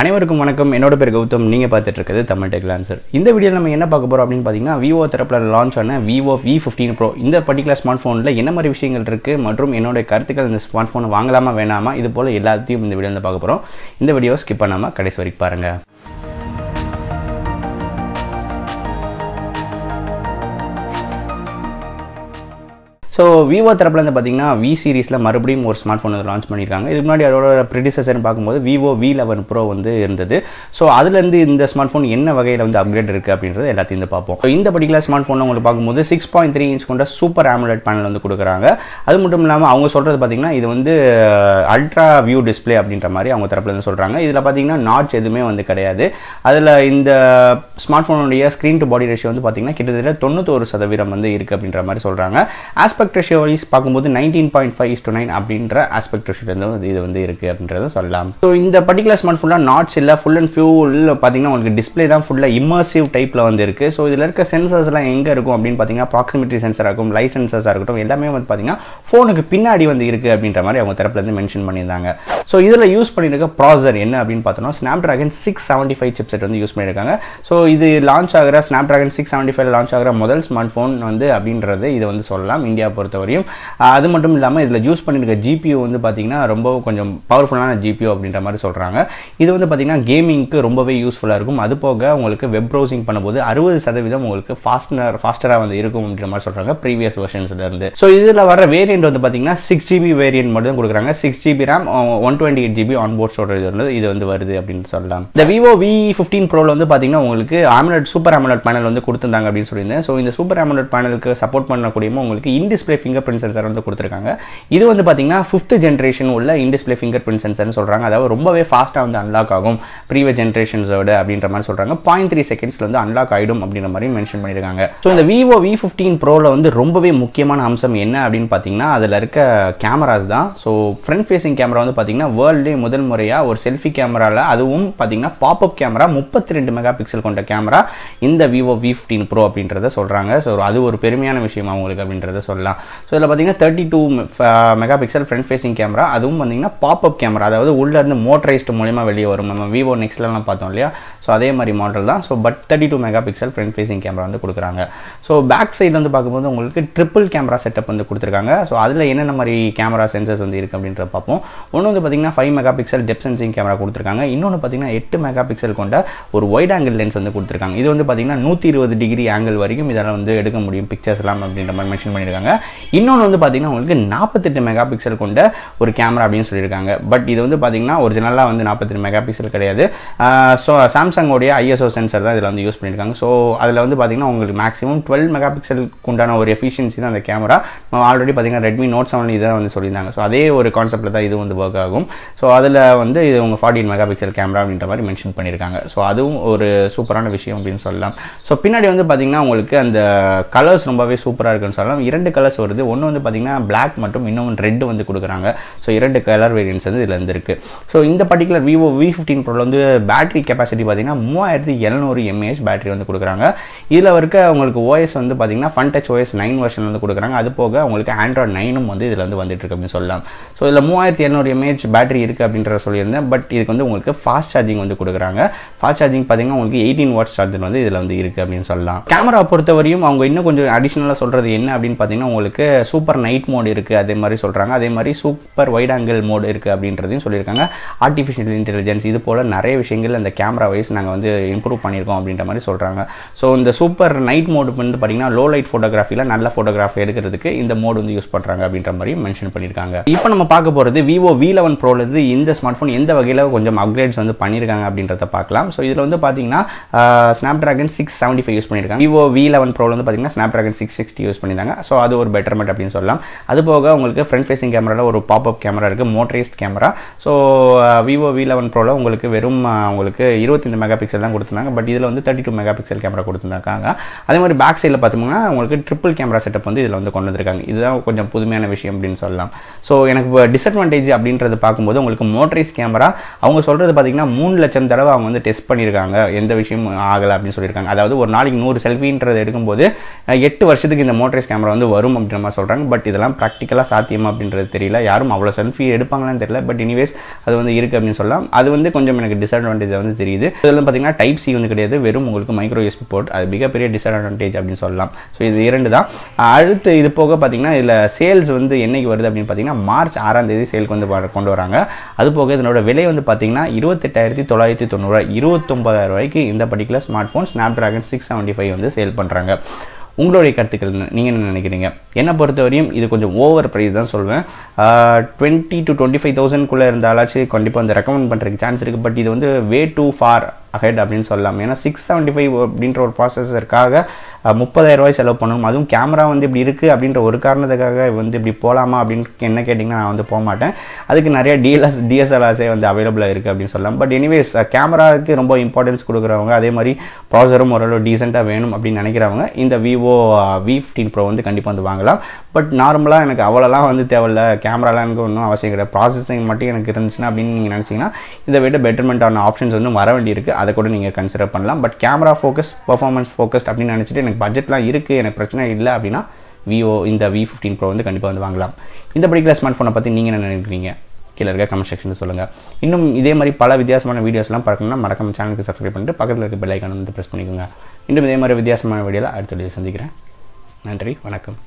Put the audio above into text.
அனைவருக்கும் வணக்கம். என்னோட பேர் கௌதம். நீங்க பார்த்துட்டு இருக்கிறது தமிழ் TechLancer. இந்த வீடியோல நம்ம என்ன பார்க்க போறோம் அப்படினு பாத்தீங்கன்னா Vivo தரப்புல லான்ச் ஆன Vivo V15 Pro இந்த பர்టిక్యులர் ஸ்மார்ட் போன்ல என்ன மாதிரி விஷயங்கள் இருக்கு மற்றும் என்னோட கருத்துக்கள் இந்த ஸ்மார்ட் போன் வாங்கலாமா வேணாமா இது போல எல்லாத்தையும் இந்த வீடியோல பார்க்க போறோம். இந்த வீடியோ ஸ்கிப் பண்ணாம கடைசி வரைக்கும் பாருங்க. So Vivo தரப்புல இருந்து பாத்தீங்கன்னா V சீரிஸ்ல மறுபடியும் ஒரு ஸ்மார்ட் போன் லான்ச் பண்ணிருக்காங்க. இதுக்கு முன்னாடி அதோட ப்ரெடிசெசர் பாக்கும்போது Vivo V11 Pro வந்து இருந்தது. சோ அதுல இருந்து இந்த ஸ்மார்ட் போன் என்ன வகையில வந்து அப்கிரேட் இருக்கு அப்படின்றது எல்லாத்தையும் இந்த பாப்போம். இந்த பர்టిక్యులர் ஸ்மார்ட் போன்ல உங்களுக்கு பாக்கும்போது 6.3 இன்ச் கொண்ட சூப்பர் AMOLED பேனல் வந்து கொடுக்கறாங்க. அது மட்டும் இல்லாம அவங்க சொல்றது பாத்தீங்கன்னா இது வந்து அல்ட்ரா வியூ டிஸ்ப்ளே அப்படின்ற மாதிரி அவங்க தரப்புல இருந்து சொல்றாங்க. இதுல பாத்தீங்கன்னா நாட்ச் எதுவுமே வந்து கிடையாது. அதுல இந்த ஸ்மார்ட் போனுடைய ஸ்கிரீன் டு பாடி ரேஷியோ வந்து பாத்தீங்கன்னா கிட்டத்தட்ட 91% வந்து இருக்கு அப்படின்ற மாதிரி சொல்றாங்க. aspect ratio வைஸ் பாக்கும்போது 19.5:9 அப்படிங்கற aspect ratio இது வந்து இருக்கு அப்படின்றத சொல்லலாம். சோ இந்த பர்టిక్యులர் ஸ்மார்ட் ஃபுல்லா நாட்ச் இல்ல ஃபுல் அண்ட் ஃபுல் பாத்தீங்கன்னா உங்களுக்கு டிஸ்ப்ளே தான் ஃபுல்லா இம்மர்சிவ் டைப்ல வந்து இருக்கு. சோ இதுல இருக்க சென்சார்ஸ் எல்லாம் எங்க இருக்கும் அப்படினு பாத்தீங்கன்னா ப்ராக்ஸிமிட்டி சென்சாரா இருக்கும், லைட் சென்சார்ஸா இருக்கட்டும் எல்லாமே வந்து பாத்தீங்கன்னா போனுக்கு பின்னாடி வந்து இருக்கு அப்படின்ற மாதிரி அவங்க தரப்புல இருந்து மென்ஷன் பண்ணிருந்தாங்க. சோ இதுல யூஸ் பண்ணிருக்க ப்ராசஸர் என்ன அப்படினு பார்த்தோம்னா Snapdragon 675 சிப்செட் வந்து யூஸ் பண்ணிருக்காங்க. சோ இது லான்ச் ஆகுற Snapdragon 675 லான்ச் ஆகுற முதல் ஸ்மார்ட் போன் வந்து அப்படின்றது இது வந்து சொல்லலாம் இந்தியா பொறுத்தவரையும். அது மட்டும் இல்லாம இதுல யூஸ் பண்ணிருக்க GPU வந்து பாத்தீங்கன்னா ரொம்ப கொஞ்சம் பவர்ஃபுல்லான GPU அப்படின்ற மாதிரி சொல்றாங்க. இது வந்து பாத்தீங்கன்னா கேமிங்க்கு ரொம்பவே யூஸ்ஃபுல்லா இருக்கும். அது போக உங்களுக்கு வெப் ப்ரௌசிங் பண்ணும்போது 60% உங்களுக்கு ஃபாஸ்டரா வந்து இருக்கும் அப்படின்ற மாதிரி சொல்றாங்க previous versions ல இருந்து. சோ இதுல வர வேரியன்ட் வந்து பாத்தீங்கன்னா 6GB வேரியன்ட் மட்டும் கொடுக்கறாங்க. 6GB RAM 128GB onboard storage இது வந்து வருது அப்படின்னு சொல்லலாம். இந்த Vivo V15 Pro ல வந்து பாத்தீங்கன்னா உங்களுக்கு AMOLED சூப்பர் AMOLED பேனல் வந்து கொடுத்திருந்தாங்க அப்படின்னு சொல்லியிருந்தேன். சோ இந்த சூப்பர் AMOLED பேனலுக்கு சப்போர்ட் பண்ணக்கூடிய உங்களுக்கு in-display fingerprint sensor வந்து கொடுத்திருக்காங்க. இது வந்து பாத்தீங்கன்னா 5th generation உள்ள in-display fingerprint sensor னு சொல்றாங்க. அதாவது ரொம்பவே ஃபாஸ்டா வந்து அன்லாக் ஆகும் previous generations ஓட அப்படின்ற மாதிரி சொல்றாங்க. 0.3 செகண்ட்ஸ்ல வந்து அன்லாக் ஆயிடும் அப்படின்ற மாதிரி மென்ஷன் பண்ணிருக்காங்க. சோ இந்த Vivo V15 Pro ல வந்து ரொம்பவே முக்கியமான அம்சம் என்ன அப்படினு பாத்தீங்கன்னா அதுல இருக்க கேமராஸ் தான். சோ ஃப்ரண்ட் ஃபேசிங் கேமரா வந்து பாத்தீங்கன்னா வேர்ல்ட்லயே முதல் முறையா ஒரு செல்ஃபி கேமரால அதுவும் பாத்தீங்கன்னா பாப்அப் கேமரா 32 மெகா பிக்சல் கொண்ட கேமரா இந்த Vivo V15 Pro அப்படின்றத சொல்றாங்க. சோ அது ஒரு பெருமையான விஷயம் அவங்களுக்கு அப்படின்றத சொல்லலாம். சோ இதுல பாத்தீங்கன்னா 32 mega pixel front facing camera அதுவும் பாத்தீங்கன்னா பாப்அப் கேமரா அதாவது உள்ள இருந்து மோட்டரைஸ்டு மூலமா வெளியே வரும். நம்ம Vivo Nextல எல்லாம் பார்த்தோம் இல்லையா? சோ அதே மாதிரி மாடல் தான். So but 32 mega pixel front facing camera வந்து கொடுக்குறாங்க. சோ பேக் சைடு வந்து பார்க்கும்போது உங்களுக்கு ட்ரிபிள் கேமரா செட்டப் வந்து கொடுத்துருக்காங்க. சோ அதுல என்னென்ன மாதிரி கேமரா சென்சர்ஸ் வந்து இருக்கு அப்படின்றத பார்ப்போம். ஒன்று வந்து பாத்தீங்கன்னா 5 mega pixel depth sensing camera கொடுத்துருக்காங்க. இன்னொன்று பாத்தீங்கன்னா 8 மெகா பிக்சல் கொண்ட ஒரு வைட் ஆங்கிள் லென்ஸ் வந்து கொடுத்துருக்காங்க. இது வந்து பாத்தீங்கன்னா 120 டிகிரி ஆங்கிள் வரைக்கும் இதெல்லாம் வந்து எடுக்க முடியும் பிக்சர்ஸ் எல்லாம் அப்படின்ற மாதிரி மென்ஷன் பண்ணிருக்காங்க. இன்னொன்று வந்து பாத்தீங்கன்னா உங்களுக்கு 48 மெகா பிக்சல் கொண்ட ஒரு கேமரா அப்படின்னு சொல்லியிருக்காங்க. பட் இது வந்து பாத்தீங்கன்னா ஒரிஜினலா வந்து 48 மெகா பிக்சல் கிடையாது. ஸோ சாம்சங்கோடைய ISO சென்சர் தான் இதில் வந்து யூஸ் பண்ணியிருக்காங்க. ஸோ அதில் வந்து பார்த்தீங்கன்னா உங்களுக்கு மேக்ஸிமம் 12 மெகா பிக்சலுக்கு உண்டான ஒரு எஃபிஷியன்சி தான் அந்த கேமரா. ஆல்ரெடி பார்த்தீங்கன்னா Redmi Note 7 இதான் வந்து சொல்லியிருந்தாங்க. ஸோ அதே ஒரு கான்செப்டில் தான் இது வந்து ஒர்க் ஆகும். ஸோ அதில் வந்து இது உங்கள் 14 மெகா பிக்சல் கேமரா அப்படின்ற மாதிரி மென்ஷன் பண்ணியிருக்காங்க. ஸோ அதுவும் ஒரு சூப்பரான விஷயம் அப்படின்னு சொல்லலாம். ஸோ பின்னாடி வந்து பார்த்தீங்கன்னா உங்களுக்கு அந்த கலர்ஸ் ரொம்பவே சூப்பராக இருக்குன்னு சொல்லலாம். 2 கலர்ஸ் வருது. ஒன்று வந்து பார்த்தீங்கன்னா பிளாக் மற்றும் இன்னொன்று ரெட் வந்து கொடுக்குறாங்க. ஸோ 2 கலர் வேரியன்ட்ஸ் வந்து இதில் இருந்து இருக்கு. ஸோ இந்த பர்டிகுலர் Vivo V15 Pro வந்து பேட்டரி கெப்பாசிட்டி பார்த்தீங்கன்னா 3700 mAh பேட்டரி வந்து கொடுக்குறாங்க. இதில் இருக்க உங்களுக்கு OS வந்து பார்த்தீங்கன்னா FunTouch OS 9 வெர்ஷன் வந்து கொடுக்குறாங்க. அது போக உங்களுக்கு Android 9 வந்து இதில் வந்து வந்துட்டு இருக்கு அப்படின்னு சொல்லலாம். ஸோ இதில் 3700 mAh பேட்டரி இருக்கு அப்படின்ற சொல்லியிருந்தேன். பட் இதுக்கு வந்து உங்களுக்கு ஃபாஸ்ட் சார்ஜிங் வந்து கொடுக்குறாங்க. ஃபாஸ்ட் சார்ஜிங் பார்த்தீங்கன்னா உங்களுக்கு 18 வாட்ஸ் சார்ஜர் வந்து இதில் வந்து இருக்கு அப்படின்னு சொல்லலாம். கேமரா பொறுத்தவரையும் அவங்க இன்னும் கொஞ்சம் அடிஷனலாக சொல்றது என்ன அப்படின்னு பார்த்தீங்கன்னா உங்களுக்கு சூப்பர் நைட் மோட் இருக்கு அதே மாதிரி சொல்றாங்க. அதே மாதிரி சூப்பர் வைட் ஆங்கிள் மோட் இருக்கு அப்படின்றதையும் சொல்லியிருக்காங்க. ஆர்டிஃபிஷியல் இன்டெலிஜென்ஸ் இது போல நிறைய விஷயங்கள் அந்த கேமரா வைஸ் நாங்கள் வந்து இம்ப்ரூவ் பண்ணியிருக்கோம் அப்படின்ற மாதிரி சொல்றாங்க. ஸோ இந்த சூப்பர் நைட் மோடு வந்து பார்த்தீங்கன்னா லோ லைட் ஃபோட்டோகிராஃபியில் நல்ல ஃபோட்டோகிராஃபி எடுக்கிறதுக்கு இந்த மோடு வந்து யூஸ் பண்ணுறாங்க அப்படின்ற மாதிரி மென்ஷன் பண்ணியிருக்காங்க. இப்போ நம்ம பார்க்க போகிறது Vivo V11 Pro இருந்து இந்த ஸ்மார்ட் ஃபோன் எந்த வகையில் கொஞ்சம் அப்கிரேட்ஸ் வந்து பண்ணியிருக்காங்க அப்படின்றத பார்க்கலாம். ஸோ இதில் வந்து பார்த்தீங்கன்னா Snapdragon 675 யூஸ் பண்ணியிருக்காங்க. Vivo V11 Pro வந்து பார்த்தீங்கன்னா Snapdragon 660 யூஸ் பண்ணியிருந்தாங்க. ஸோ அது ஒரு பெட்டர்மெண்ட் அப்படின்னு சொல்லலாம். அது போக உங்களுக்கு ஃப்ரண்ட் ஃபேசிங் கேமராவில் ஒரு பாப்அப் கேமரா இருக்குது, motorised camera. So Vivo V11 Pro உங்களுக்கு வெறும் உங்களுக்கு 25 மெகா பிக்சல் தான் கொடுத்துருந்தாங்க. பட் இதில் வந்து 32 மெகா பிக்சல் கேமரா கொடுத்துருக்காங்க. அதே மாதிரி பேக் சைடில் பார்த்தோம்னா உங்களுக்கு ட்ரிபிள் கேமரா செட்டப் வந்து இதில் வந்து கொண்டு வந்திருக்காங்க. இதுதான் கொஞ்சம் புதுமையான விஷயம் அப்படின்னு சொல்லலாம். ஸோ எனக்கு இப்போ டிஸ்அட்வான்டேஜ் அப்படின்றது பார்க்கும்போது உங்களுக்கு மோட்டரைஸ் கேமரா அவங்க சொல்கிறது பார்த்தீங்கன்னா 3 லட்சம் தடவை அவங்க வந்து டெஸ்ட் பண்ணியிருக்காங்க, எந்த விஷயம் ஆகலை அப்படின்னு சொல்லியிருக்காங்க. அதாவது ஒரு நாளைக்கு 100 செல்ஃபின்றது எடுக்கும்போது 8 வருஷத்துக்கு இந்த மோட்டரைஸ் கேமரா வந்து வரும் அப்படின்ற மாதிரி சொல்கிறாங்க. பட் இதெல்லாம் ப்ராக்டிக்கலாக சாத்தியமா அப்படின்றது தெரியல, யாரும் அவ்வளோ செல்ஃபி எடுப்பாங்களான்னு தெரியல. பட் எனிவேஸ் அது வந்து இருக்குது அப்படின்னு சொல்லலாம். அது வந்து கொஞ்சம் எனக்கு டிஸ்அட்வான்டேஜ் வந்து தெரியுது. இதில் பார்த்தீங்கன்னா டைப் சி வந்து கிடையாது, வெறும் உங்களுக்கு மைக்ரோ யூஎஸ்பி போர்ட். அது மிகப்பெரிய டிஸ்அட்வான்டேஜ் அப்படின்னு சொல்லலாம். ஸோ இது 2 தான். அடுத்து இது போக பார்த்தீங்கன்னா இதில் சேல்ஸ் வந்து என்னைக்கு வருது அப்படின்னு பார்த்தீங்கன்னா மார்ச் 6ஆம் தேதி சேலுக்கு வந்து கொண்டு வராங்க. அது போக இதனோட விலை வந்து பார்த்தீங்கன்னா 28,990 29,000 ரூபாய்க்கு இந்த பர்டிகுலர் ஸ்மார்ட் ஃபோன் ஸ்னாப்டிராகன் 675 வந்து சேல் பண்ணுறாங்க. உங்களுடைய கருத்துக்கள் நீங்கள் என்ன நினைக்கிறீங்க? என்னை பொறுத்தவரையும் இது கொஞ்சம் ஓவர் ப்ரைஸ் தான் சொல்வேன். 20,000 to 25,000 இருந்தாலாச்சும் கண்டிப்பாக வந்து ரெக்கமெண்ட் பண்ணுறதுக்கு சான்ஸ் இருக்குது. பட் இது வந்து வே டூ ஃபார் அஹெட் அப்படின்னு சொல்லலாம். ஏன்னா 675 அப்படின்ற ஒரு ப்ராசஸருக்காக 30,000 ரூபாய் செலவு பண்ணணும். அதுவும் கேமரா வந்து இப்படி இருக்குது அப்படின்ற ஒரு காரணத்துக்காக வந்து இப்படி போகலாமா அப்படின்னு என்ன கேட்டிங்கன்னா நான் வந்து போக மாட்டேன். அதுக்கு நிறைய டிஎஸ்எல்ஆர்ஸே வந்து அவைலபிளாக இருக்குது அப்படின்னு சொல்லலாம். பட் எனிவேஸ் கேமராவுக்கு ரொம்ப இம்பார்ட்டன்ஸ் கொடுக்குறவங்க, அதே மாதிரி ப்ராசரும் ஓரளவு டீசெண்டாக வேணும் அப்படின்னு நினைக்கிறவங்க இந்த விவோ V15 Pro வந்து கண்டிப்பாக வந்து வாங்கலாம். பட் நார்மலாக எனக்கு அவ்வளோலாம் வந்து தேவையில்லை, கேமராலாம் எனக்கு ஒன்றும் அவசியம் கிடையாது, ப்ராசஸிங் மட்டும் எனக்கு இருந்துச்சுன்னா அப்படின்னு நீங்கள் நினச்சிங்கன்னா இதை விட பெட்டர்மெண்ட்டான ஆப்ஷன்ஸ் வந்து வர வேண்டியிருக்கு. அதை கூட நீங்கள் கன்சிடர் பண்ணலாம். But camera focus, performance focused அப்படின்னு நினச்சிட்டு எனக்கு பட்ஜெட்லாம் இருக்குது, எனக்கு பிரச்சனை இல்லை அப்படின்னா இந்த V15 Pro வந்து கண்டிப்பாக வந்து வாங்கலாம். இந்த பர்டிகுலர் ஸ்மார்ட் ஃபோனை பற்றி நீங்கள் என்ன நினைக்கிறீங்க? கீழே இருக்க கமெண்ட் செக்ஷனில் சொல்லுங்கள். இன்னும் இதே மாதிரி பல வித்தியாசமான வீடியோஸ்லாம் பார்க்கணும்னா மறக்காம சேனலுக்கு சப்ஸ்கிரைப் பண்ணிட்டு பக்கத்தில் இருக்க பெல் ஐக்கானை வந்து ப்ரெஸ் பண்ணிக்கோங்க. இன்னும் இதே மாதிரி வித்தியாசமான வீடியோவில் அடுத்த வீடியோ சந்திக்கிறேன். நன்றி, வணக்கம்.